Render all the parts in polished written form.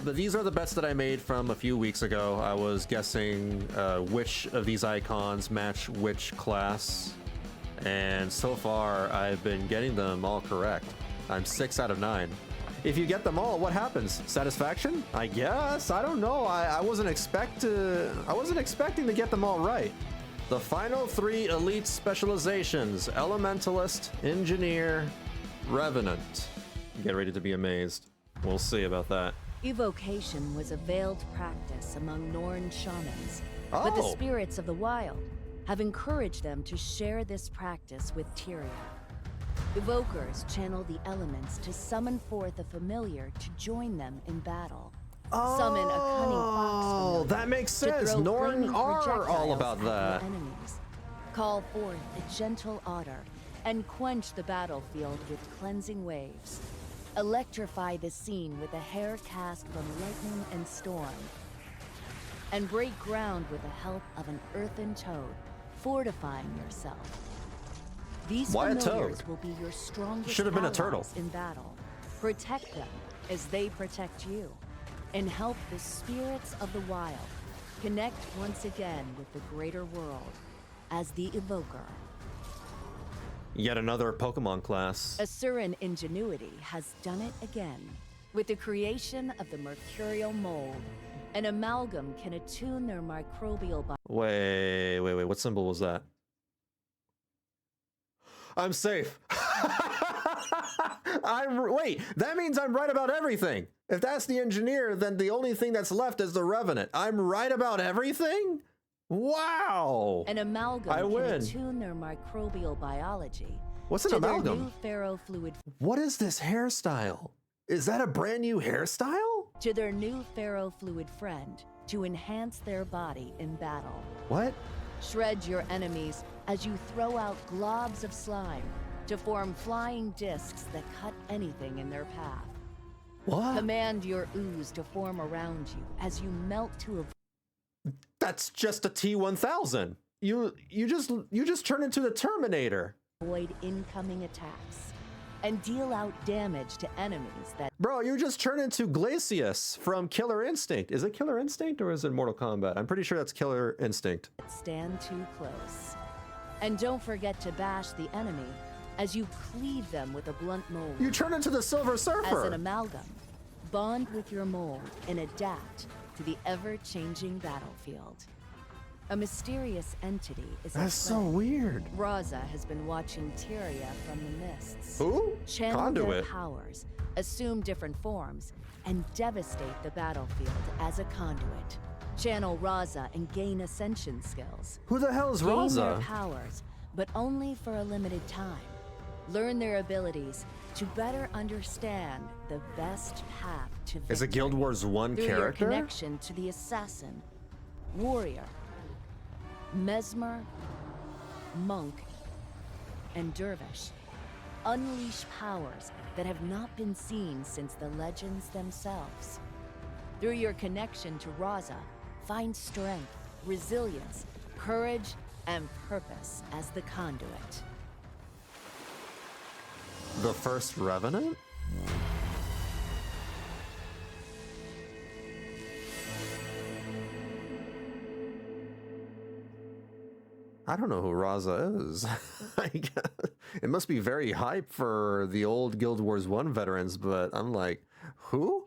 But these are the bets that I made from a few weeks ago. I was guessing which of these icons match which class. And so far, I've been getting them all correct. I'm 6 out of 9. If you get them all, what happens? Satisfaction? I guess. I don't know. I wasn't expecting to get them all right. The final 3 elite specializations: Elementalist, Engineer, Revenant. Get ready to be amazed. We'll see about that. Evocation was a veiled practice among Norn shamans, but the spirits of the wild have encouraged them to share this practice with Tyria. Evokers channel the elements to summon forth a familiar to join them in battle. Summon a cunning fox familiar that makes sense. Norn are all about that. Enemies. Call forth a gentle otter and quench the battlefield with cleansing waves. Electrify the scene with a hair cast from lightning and storm. And break ground with the help of an earthen toad, fortifying yourself. These familiars will be your strongest allies in battle. Protect them as they protect you, and help the spirits of the wild connect once again with the greater world as the Evoker. Yet another Pokemon class. Asuran Ingenuity has done it again with the creation of the Mercurial Mold. An amalgam can attune their microbial body. Wait. What symbol was that? I'm safe. Wait, that means I'm right about everything. If that's the engineer, then the only thing that's left is the Revenant. I'm right about everything? Wow. An amalgam can attune their microbial biology. What's an amalgam? New ferrofluid. What is this hairstyle? Is that a brand new hairstyle? To their new ferrofluid friend to enhance their body in battle. What? Shred your enemies as you throw out globs of slime to form flying discs that cut anything in their path. What? Command your ooze to form around you as you melt to a... That's just a T-1000. You just turn into the Terminator. Avoid incoming attacks and deal out damage to enemies that... Bro, you just turn into Glacius from Killer Instinct. Is it Killer Instinct or is it Mortal Kombat? I'm pretty sure that's Killer Instinct. Stand too close. And don't forget to bash the enemy as you cleave them with a blunt mold. You turn into the Silver Surfer. As an amalgam, bond with your mold and adapt to the ever-changing battlefield. A mysterious entity is... That's so weird. Raza has been watching Tyria from the mists. Who? Channel Conduit. their powers, assume different forms, and devastate the battlefield as a conduit. Channel Raza and gain ascension skills. Who the hell is Raza? Gain their powers, but only for a limited time. Learn their abilities to better understand the best path to victory. Is it Guild Wars 1 through character? Your connection to the assassin, warrior, mesmer, monk, and dervish. Unleash powers that have not been seen since the legends themselves. Through your connection to Raza, find strength, resilience, courage, and purpose as the conduit. The first Revenant? I don't know who Raza is. It must be very hype for the old Guild Wars 1 veterans, but I'm like, who?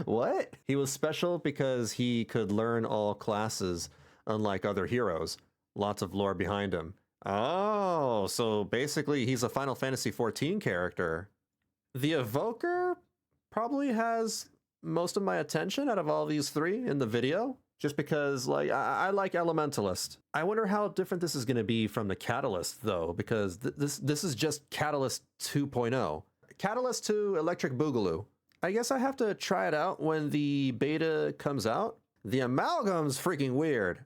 What? He was special because he could learn all classes, unlike other heroes. Lots of lore behind him. Oh, so basically he's a Final Fantasy XIV character. The Evoker probably has most of my attention out of all these 3 in the video, just because like I like Elementalist. I wonder how different this is going to be from the Catalyst though, because this is just Catalyst 2.0. Catalyst 2 Electric Boogaloo. I guess I have to try it out when the beta comes out. The Amalgam's freaking weird.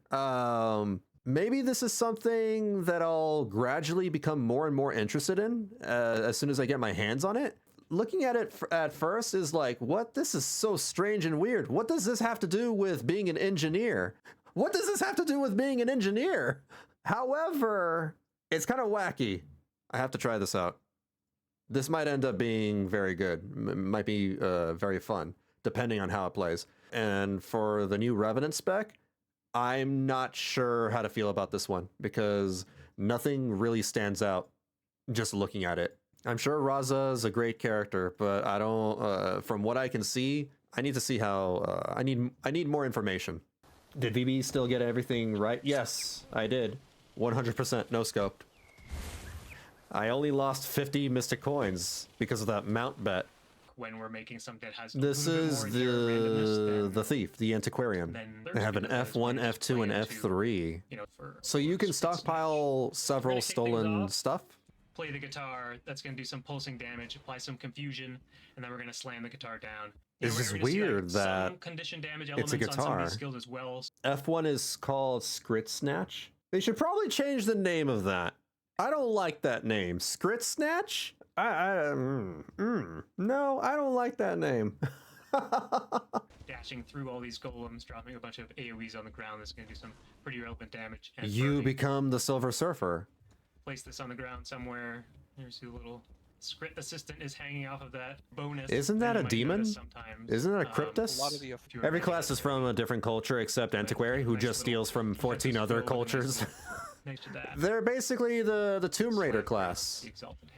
Maybe this is something that I'll gradually become more and more interested in as soon as I get my hands on it. Looking at it at first is like, what? This is so strange and weird. What does this have to do with being an engineer? What does this have to do with being an engineer? However, it's kind of wacky. I have to try this out. This might end up being very good. Might be very fun. depending on how it plays. And for the new Revenant spec, I'm not sure how to feel about this one because nothing really stands out just looking at it. I'm sure Raza is a great character, but I don't. From what I can see, I need to see how. I need more information. Did VB still get everything right? Yes, I did. 100% no scoped. I only lost 50 mystic coins because of that mount bet. When we're making something that has This is the thief, the antiquarian. They have an F1, F2, and F3. So you can stockpile several stolen stuff. Play the guitar, that's going to do some pulsing damage, apply some confusion, and then we're going to slam the guitar down. It's just weird that it's a guitar. As well. F1 is called Scrit Snatch. They should probably change the name of that. I don't like that name. Scrit Snatch? No, I don't like that name. Dashing through all these golems, dropping a bunch of AoEs on the ground, that's going to do some pretty relevant damage. And you become the Silver Surfer. Place this on the ground somewhere. Here's the little Scrit assistant is hanging off of that bonus. Isn't that a demon? Isn't that a Cryptus? Every class is from a different culture except Antiquary, who just steals from 14 other cultures. Next to that. They're basically the Tomb Raider class.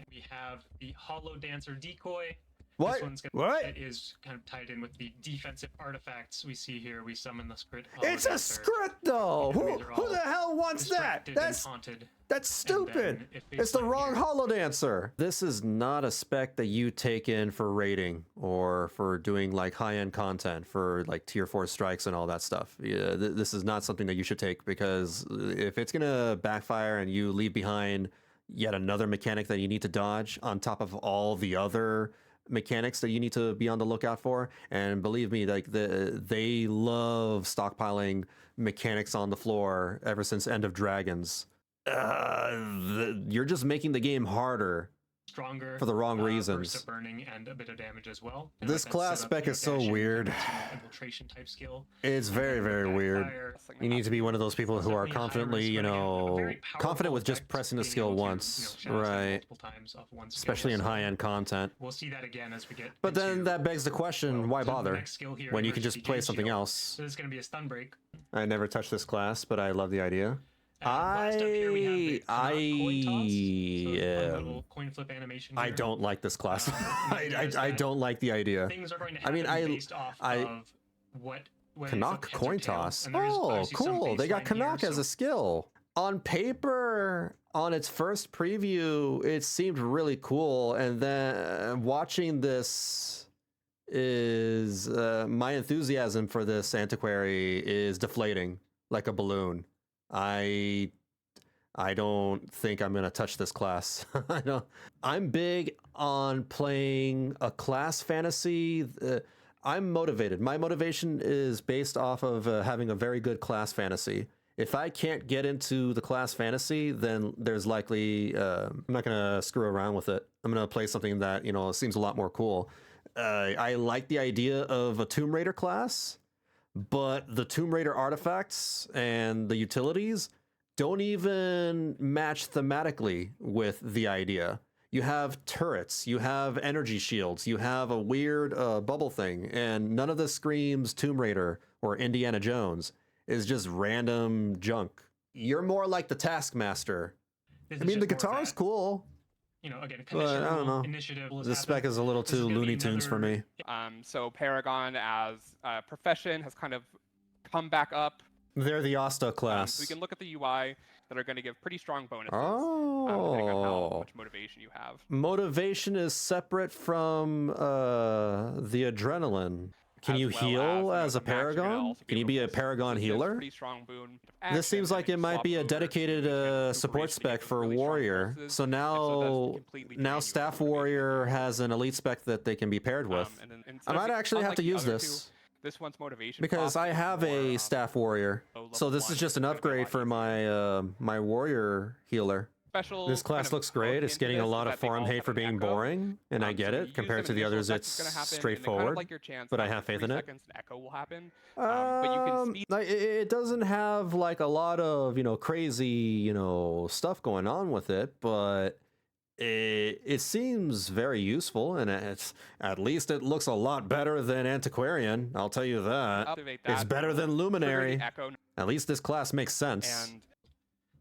We have the Hollow Dancer Decoy. What? This one's it is kind of tied in with the defensive artifacts we see here. We summon the Scrit. It's a Scrit though! Who the hell wants that? That's stupid! It's the wrong Hollow Dancer! This is not a spec that you take in for raiding or for doing like high-end content for like tier 4 strikes and all that stuff. Yeah, this is not something that you should take because if it's gonna backfire and you leave behind yet another mechanic that you need to dodge on top of all the other mechanics that you need to be on the lookout for, and believe me, like they love stockpiling mechanics on the floor ever since End of Dragons. You're just making the game harder. Stronger for the wrong reasons. Burst of burning and a bit of damage as well. And this class spec is so weird. Infiltration type skill. It's very, very weird. You need to be one of those people who are confidently, you know, confident with just pressing the skill once, right? Especially in high-end content. We'll see that again as we get. But then that begs the question: why bother when you can just play something else? So this is going to be a stun break. I never touched this class, but I love the idea. I don't like this class. I don't like the idea. I mean, Canuck coin toss. Oh, cool! They got Canuck as a skill. On paper, on its first preview, it seemed really cool, and then watching this is my enthusiasm for this antiquary is deflating like a balloon. I don't think I'm gonna touch this class. I'm big on playing a class fantasy. I'm motivated. My motivation is based off of having a very good class fantasy. If I can't get into the class fantasy, then there's likely I'm not gonna screw around with it. I'm gonna play something that seems a lot more cool. I like the idea of a Tomb Raider class. But the Tomb Raider artifacts and the utilities don't even match thematically with the idea. You have turrets, you have energy shields, you have a weird bubble thing, and none of this screams Tomb Raider or Indiana Jones. It's just random junk. You're more like the Taskmaster. I mean, the guitar is cool. Again, but I don't know. The spec is a little too Looney Tunes for me. So Paragon as a profession has kind of come back up. They're the Asta class. So we can look at the UI that are going to give pretty strong bonuses. Depending on how much motivation you have. Motivation is separate from the adrenaline. Can you heal as a Paragon? Can you be a Paragon healer? This seems like it might be a dedicated support spec for Warrior. So now Staff Warrior has an elite spec that they can be paired with. I might actually have to use this. This one's motivation because I have a Staff Warrior. So this is just an upgrade for my my Warrior healer. This class looks great. It's getting a lot of forum hate for being boring, and I get it. Compared to the others, it's straightforward, but I have faith in it. It doesn't have like a lot of crazy stuff going on with it, but It seems very useful, and at least it looks a lot better than Antiquarian. I'll tell you that. Activate It's that, better than trigger the Luminary. echo, At least this class makes sense. and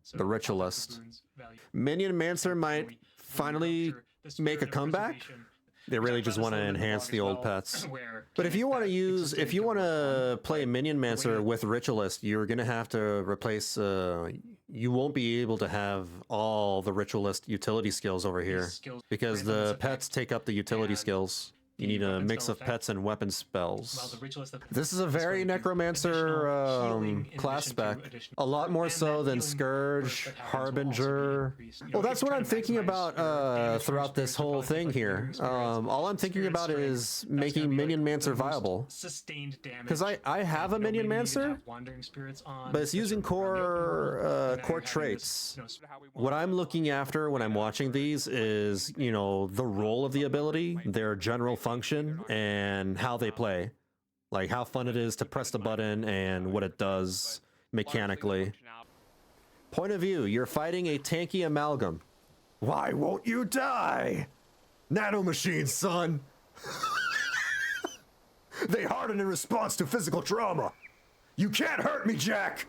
So The all of Ritualist. boons value. Minion Mancer And might when we finally rupture the make a spirit of comeback. preservation, They we really talked just about want to this a little bit in enhance blog the as old well, pets. where But if you want to that use, if existing you want to don't play work, Minion but Mancer when- with Ritualist, you're gonna have to replace. You won't be able to have all the Ritualist utility skills over here skills because grant the bonus pets effect, take up the utility and skills. You the need a weapon mix spell of effect, pets and weapon while spells. the Ritualist This is a very going to do Necromancer additional healing in class addition to spec. additional- A lot more and so that than healing burst Scourge, that happens will also be Harbinger. increased. You know, Well, if that's you're what I'm trying to thinking maximize about your damage throughout from this spirits, whole you'll probably thing pick, like, here. lingering spirits, All I'm thinking spirit about strength. is That's gonna making be, Minion like, Mancer the most viable. sustained damage. Because I have a You know, Minion maybe you even Mancer, have wandering spirits on, but it's that using sort of around the open world, and now core you're having this, traits. you know, how we want What I'm looking after when I'm watching these is, you know, the role of the ability, their general function, and how they play. Like how fun it is to press the button and what it does mechanically. Point of view, you're fighting a tanky Amalgam. Why won't you die? Nanomachines, son! They harden in response to physical trauma. You can't hurt me, Jack!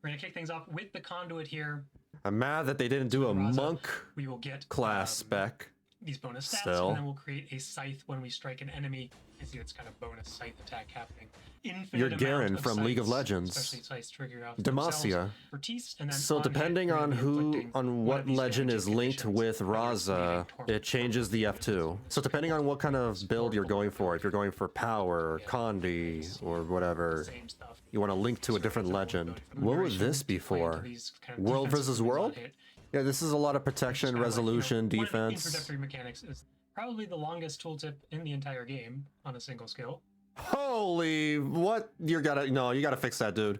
We're gonna kick things off with the Conduit here. I'm mad that they didn't do a Raza, monk We will get class spec. these bonus stats, Still. and then we'll create a scythe when we strike an enemy. You see, it's kind of bonus scythe attack happening. Infinite You're amount Garen of from League of scythes, Legends. especially scythes trigger off Demacia. for Tease, and then So on hit, depending we're on gonna be who, inflicting on one what of these legend damaging is linked conditions with when you're Raza, bleeding torment. it changes the F2. So depending on what kind of build you're going for, if you're going for power, Conduit, or whatever, Same stuff. you want to link to a different legend. What would this be for? World versus world? Yeah, this is a lot of protection, resolution, One of the defense. introductory mechanics is probably the longest tooltip in the entire game on a single skill. Holy, what? You gotta fix that, dude.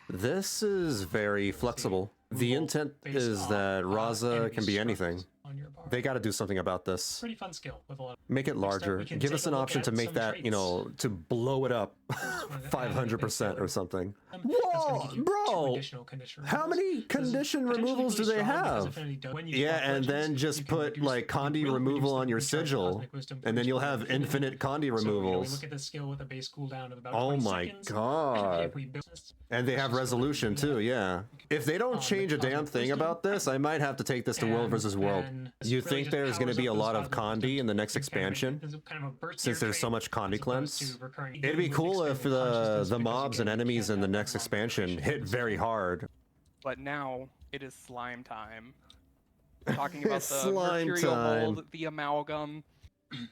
This is very flexible. The intent is that Raza can be anything. On your bar. They gotta do something about this. Pretty fun skill with a lot of Make it Next up, larger. we can Give take us a an look option at to make some that, you know, to blow it up traits. 500% or something. That's gonna Whoa, give you two bro! additional condition How removals. many This is condition potentially removals do really they strong because have? Affinity does- when you Yeah, swap and legends, then you just can put reduce- like you Conduit will removal reduce on the your recharge sigil, cosmic wisdom and then for you'll each have one of the infinite Conduit So, you know, we removals. look at this skill with a base cooldown of about Oh 20 my seconds. god. If we build this, And they have resolution too, yeah. If they don't change a damn thing about this, I might have to take this to World and versus World. then You really think just there's going to powers be a up those lot of cosmic Conduit in the next wisdom. expansion? This is kind of a burst Since tier there's so trait much Conduit as opposed cleanse? to recurring. It'd be Even with cool if expanded consciousness the because you mobs and get enemies in the that next long expansion duration. hit very hard. But now it is slime time. Talking about the Slime Mercurial time. Mold, the Amalgam.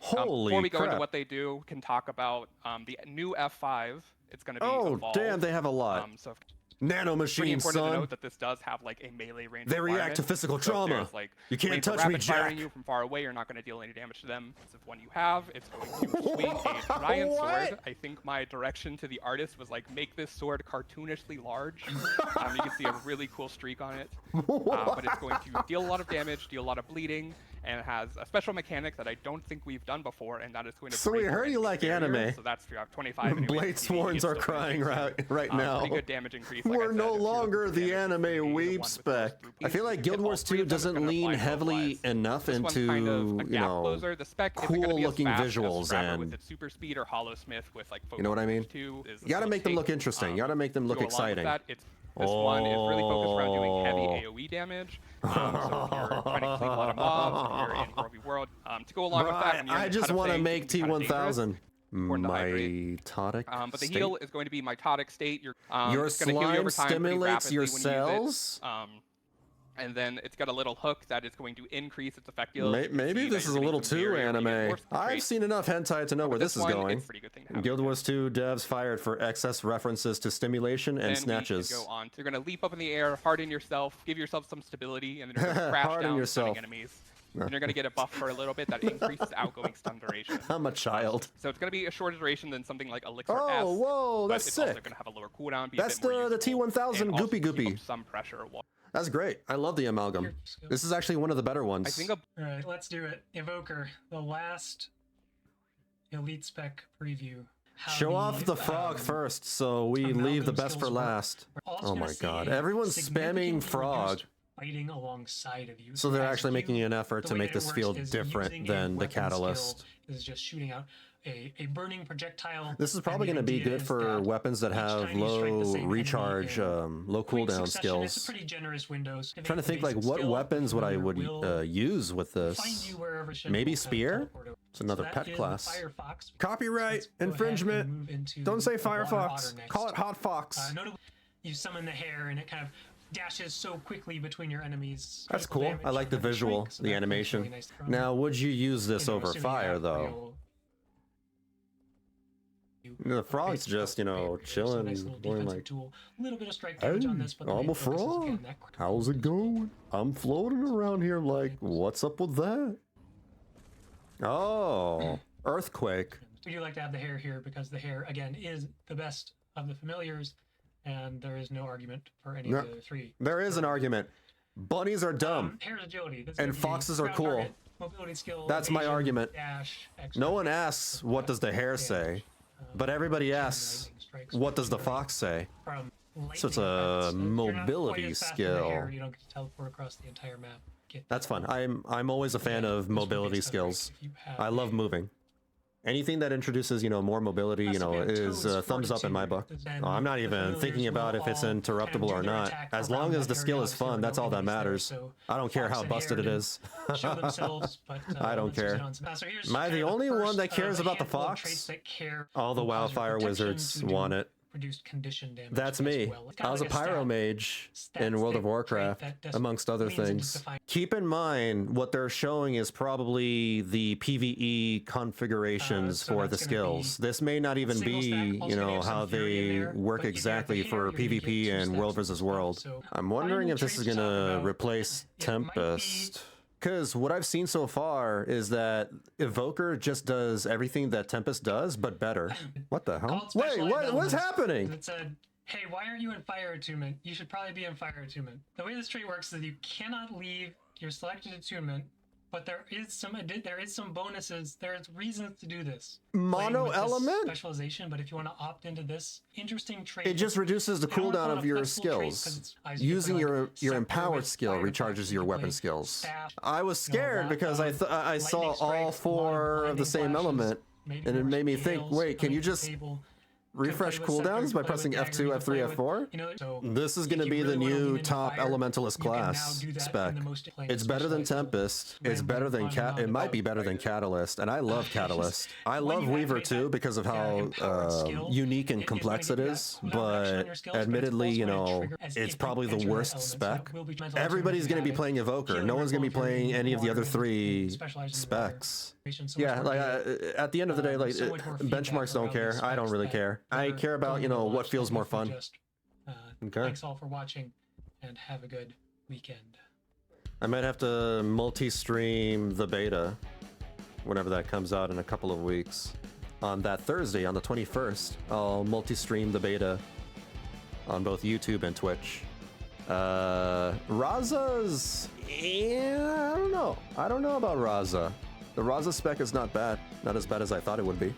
Holy Before we go into crap. what they do, can talk about the new F5. It's going to be Oh, evolved. damn, they have a lot. So Nano pretty machines, important to son. note that this does have like a melee range. They react requirement. to physical So if trauma. there's, like, You can't ways of touch me, rapid firing Jack. you from far away, you're not going to deal any damage to them. It's if one you have, it's going to swing a giant What? sword. I think my direction to the artist was like, make this sword cartoonishly large. You can see a really cool streak on it. But it's going to deal a lot of damage, deal a lot of bleeding, and it has a special mechanic that I don't think we've done before, and that is going to. So we break heard you enemy like barrier. anime. So that's 25. anyways, Blade it's Sworns are still crying right now. Pretty good damage increase. Like I We're said, no if you're longer looking the at damage, anime it's the one weeb with spec. most I feel like and Guild all Wars three 2 of them is doesn't gonna lean apply heavily both enough This one's into, kind of a you gap know, closer. The spec isn't gonna be as cool-looking fast as visuals Scrapper with and- its super speed or Hollow Smith with like. You know what I mean? You You gotta make them look interesting. You gotta make them look exciting. This one is really focused around doing heavy AoE damage. So if you're trying to clean a lot of mobs, if you're in World v World, to go along Bro, with that, when you're I in just cut of want to things, make it can be kinda dangerous. T1000 Important to hydrate. mitotic But the state? heal is going to be mitotic state. Your it's gonna heal you slime over time pretty stimulates your rapidly when you use cells? it. And then it's got a little hook that is going to increase its effectiveness. You can Maybe see this that is a you're little getting some too barrier when you get anime. more I've traits. seen enough hentai to know where this is one, going. It's a pretty good thing to have. Guild Wars 2 devs fired for excess references to stimulation and Then we snatches. can go on. So you're going to leap up in the air, harden yourself, give yourself some stability, and then you're going to crash Harden down yourself. stunning enemies. And you're going to get a buff for a little bit that increases outgoing stun duration. I'm a child. So it's going to be a shorter duration than something like Elixir S. Oh, whoa, but that's it's also sick. going to have a lower cooldown. Be That's a bit more the useful, T1000 and also goopy keep goopy. up some pressure. That's great. I love the Amalgam. This is actually one of the better ones. I think a All right, let's do it. Evoker, the last elite spec preview. how Show off the frog first, so we leave the Amalgam best for skills work. last. We're also Oh gonna my see god, a everyone's spamming significantly frog. reduced fighting alongside of you. So they're as actually making you- an effort the to way make that it this works field is different using a than the weapon catalyst. skill is just shooting out a burning projectile. This is and probably the going to be idea good is for that weapons that each have time you strike the low same enemy recharge, in low quick cooldown succession, it's skills. pretty generous windows. Trying to think like Basic what skill, weapons would I familiar will use with find this? you wherever Shen Maybe will spear? teleport over. It's another So that pet is class. Firefox. Copyright Let's go ahead and infringement. move into Don't say the water Firefox. otter next. Call it Hot Fox. Notably, you summon the hare and it kind of dashes so quickly between your enemies. That's Critical cool. damage I like the from every visual, strike, so the that feels animation. really nice from- Now, would you use this you know, over assuming you fire have though? real- The frog's just, you know, chilling, nice little going defensive like, tool. A little bit of strike hey, damage on this, but the I'm main a focus is, frog. again, that critical How's it damage. going? I'm floating around here like, what's up with that? Oh, earthquake. We do like to have the hare here because the hare, again, is the best of the familiars, and there is no argument for any No, of the three. There is an argument. Bunnies are dumb. Hare's agility. That's And gonna be foxes are ground cool. target, mobility skill, That's my evasion, argument. dash, No X, one asks, what does the hare say? But everybody asks, lightning strikes, what does the very fox say? from So it's lightning a effects. If you're not quite mobility as fast as the hare, skill. you don't get to teleport across the entire map. Get That's that. fun. I'm always a fan of This would be mobility extra great skills. if you have I love a- moving. Anything that introduces, you know, more mobility, you know, Recipe of is Toad's thumbs up in my book. fortitude, then I'm not the even familiars thinking about will if it's all interruptible kind of or do their not. attack As around long as that the skill area, is so fun, no that's all that enemies there, matters. so I don't care fox how and busted hare it do is. show themselves, but, I don't let's use care. it on some- so here's Am I kind the of only one first that cares of a about the handful of fox? traits that care All the will cause your wildfire protection wizards to do want it. reduced condition damage That's as me. well. It's kind I of was a like stat. pyro mage in Stats World of that Warcraft, trait that amongst other means it just things. defines- Keep in mind, what they're showing is probably the PvE configurations So for the that's gonna be skills. This may not even single be, stack. you Also gonna know, have some how fury in they there, work but if you have the exactly hare, for you're gonna get PvP 2 and stacks World of versus stuff. World. So I'm wondering final if this is traits to talk gonna about, replace it might be- Tempest. Because what I've seen so far is that Evoker just does everything that Tempest does, but better. What the hell? Called Wait, specialized what's elements. happening? It said, hey, why aren't you in fire attunement? You should probably be in fire attunement. The way this trait works is you cannot leave your selected attunement, but there is some bonuses. There's reasons to do this. Playing Mono with this element? specialization, but if you want to opt into this interesting trait, It just reduces the I don't wanna cooldown call it of a your flexible trait 'cause skills. it's- you can Using play, your like, scepter empowered with skill fire recharges effects, your you can weapon play skills. staff, I was you know, scared because I lightning saw all strikes, a lot of 4 of the blinding same flashes, element, maybe and it more made me think, scales wait, can coming you to the just table. refresh Could play with cooldowns scepter, by play pressing with dagger, F2, you can F3, play with, F4? you know, so This is if going to you be the really wanna lean new into top fire, Elementalist you can now class do that in spec. the most playing It's better than specialized Tempest. skills. It's better than Rambling on It might about be better than fire. Catalyst, and I love Catalyst. I when love you Weaver activate too that, because of how empowered skill, unique and it is complex gonna it give you is. that cooldown reduction on But your skills, but it's admittedly, also you gonna know, trigger as it's if probably you the enter that worst element, so spec. that will be translated Everybody's into going to be that. playing Evoker. Healing No one's going to be ripple, playing any of the other water, 3 specializing in water. specs. So Yeah, much like more good. at the end of the day, like so much more feedback benchmarks don't around care. these I don't specs really that care. I they're care about, you know, going what to feels more watch. Thank you fun. for just, Okay. Thanks all for watching, and have a good weekend. I might have to multi-stream the beta whenever that comes out in a couple of weeks. On that Thursday, on the 21st, I'll multi-stream the beta on both YouTube and Twitch. Raza's... Yeah, I don't know. I don't know about Raza. The Raza spec is not bad. Not as bad as I thought it would be.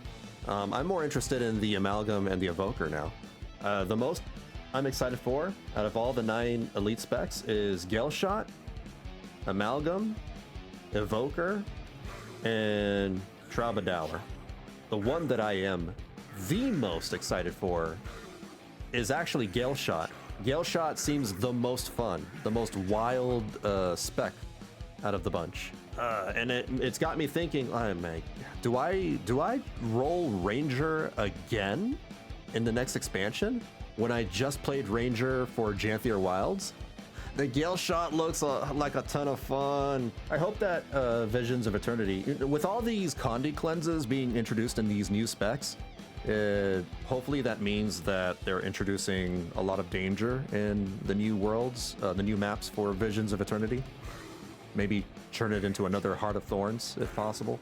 I'm more interested in the Amalgam and the Evoker now. The most I'm excited for, out of all the 9 elite specs, is Gale Shot, Amalgam, Evoker, and Troubadour. The one that I am the most excited for is actually Gale Shot. Gale Shot seems the most fun, the most wild spec out of the bunch. And it's got me thinking, oh my, do I roll Ranger again in the next expansion when I just played Ranger for Janthier Wilds? The Gale Shot looks like a ton of fun. I hope that Visions of Eternity, with all these Conduit cleanses being introduced in these new specs, hopefully that means that they're introducing a lot of danger in the new worlds, the new maps for Visions of Eternity. Maybe turn it into another Heart of Thorns, if possible.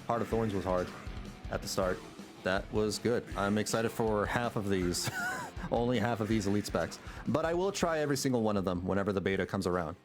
Heart of Thorns was hard at the start. That was good. I'm excited for half of these. Only half of these elite specs. But I will try every single one of them whenever the beta comes around.